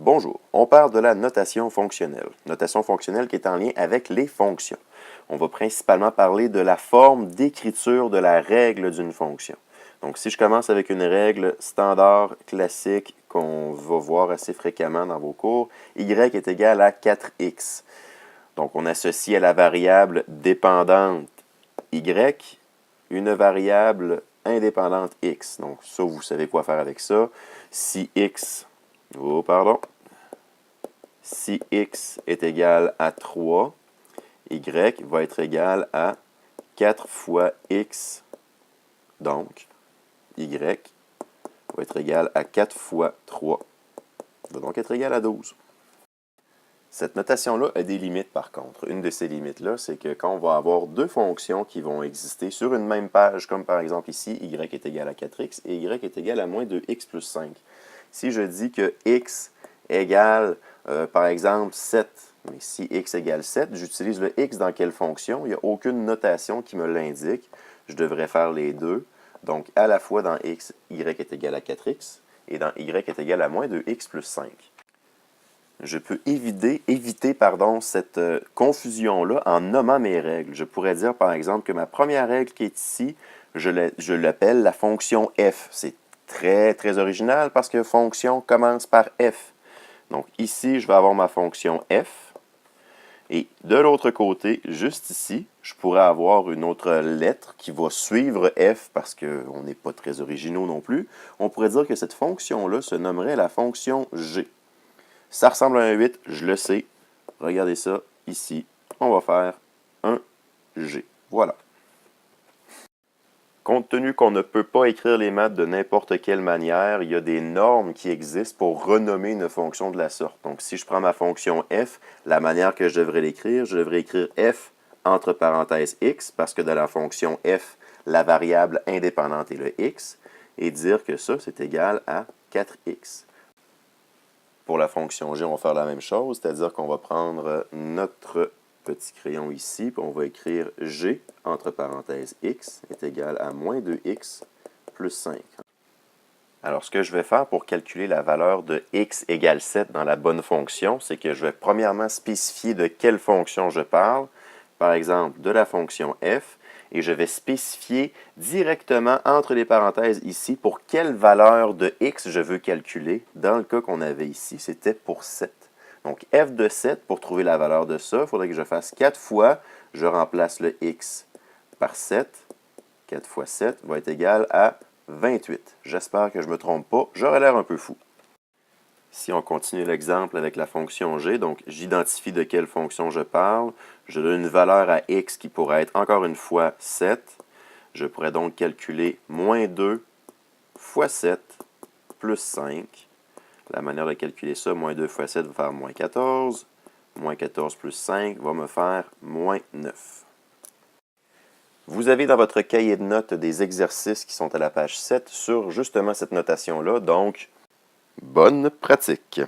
Bonjour, on parle de la notation fonctionnelle. Notation fonctionnelle qui est en lien avec les fonctions. On va principalement parler de la forme d'écriture de la règle d'une fonction. Donc si je commence avec une règle standard, classique, qu'on va voir assez fréquemment dans vos cours, y est égal à 4x. Donc on associe à la variable dépendante y une variable indépendante x. Donc ça, vous savez quoi faire avec ça. Si x si x est égal à 3, y va être égal à 4 fois x. Donc, y va être égal à 4 fois 3. Va donc être égal à 12. Cette notation-là a des limites par contre. Une de ces limites-là, c'est que quand on va avoir deux fonctions qui vont exister sur une même page, comme par exemple ici, y est égal à 4x et y est égal à moins 2x plus 5. Si je dis que x égale, par exemple, 7, mais si x égale 7, j'utilise le x dans quelle fonction? Il n'y a aucune notation qui me l'indique. Je devrais faire les deux. Donc, à la fois dans x, y est égal à 4x, et dans y est égal à moins 2x plus 5. Je peux éviter cette confusion-là en nommant mes règles. Je pourrais dire, par exemple, que ma première règle qui est ici, je l'appelle la fonction f. C'est très, très original parce que fonction commence par f. Donc ici, je vais avoir ma fonction f. Et de l'autre côté, juste ici, je pourrais avoir une autre lettre qui va suivre f parce qu'on n'est pas très originaux non plus. On pourrait dire que cette fonction-là se nommerait la fonction g. Ça ressemble à un 8, je le sais. Regardez ça, ici, on va faire un G. Voilà. Compte tenu qu'on ne peut pas écrire les maths de n'importe quelle manière, il y a des normes qui existent pour renommer une fonction de la sorte. Donc, si je prends ma fonction f, la manière que je devrais l'écrire, je devrais écrire f entre parenthèses x, parce que dans la fonction f, la variable indépendante est le x, et dire que ça, c'est égal à 4x. Pour la fonction g, on va faire la même chose, c'est-à-dire qu'on va prendre notre petit crayon ici, puis on va écrire g, entre parenthèses x, est égal à moins 2x plus 5. Alors, ce que je vais faire pour calculer la valeur de x égale 7 dans la bonne fonction, c'est que je vais premièrement spécifier de quelle fonction je parle, par exemple de la fonction f, et je vais spécifier directement entre les parenthèses ici pour quelle valeur de x je veux calculer. Dans le cas qu'on avait ici, c'était pour 7. Donc f de 7, pour trouver la valeur de ça, il faudrait que je fasse 4 fois, je remplace le x par 7. 4 fois 7 va être égal à 28. J'espère que je ne me trompe pas, j'aurais l'air un peu fou. Si on continue l'exemple avec la fonction g, donc j'identifie de quelle fonction je parle, je donne une valeur à x qui pourrait être encore une fois 7. Je pourrais donc calculer moins 2 fois 7 plus 5. La manière de calculer ça, moins 2 fois 7 va faire moins 14. Moins 14 plus 5 va me faire moins 9. Vous avez dans votre cahier de notes des exercices qui sont à la page 7 sur justement cette notation-là, donc bonne pratique!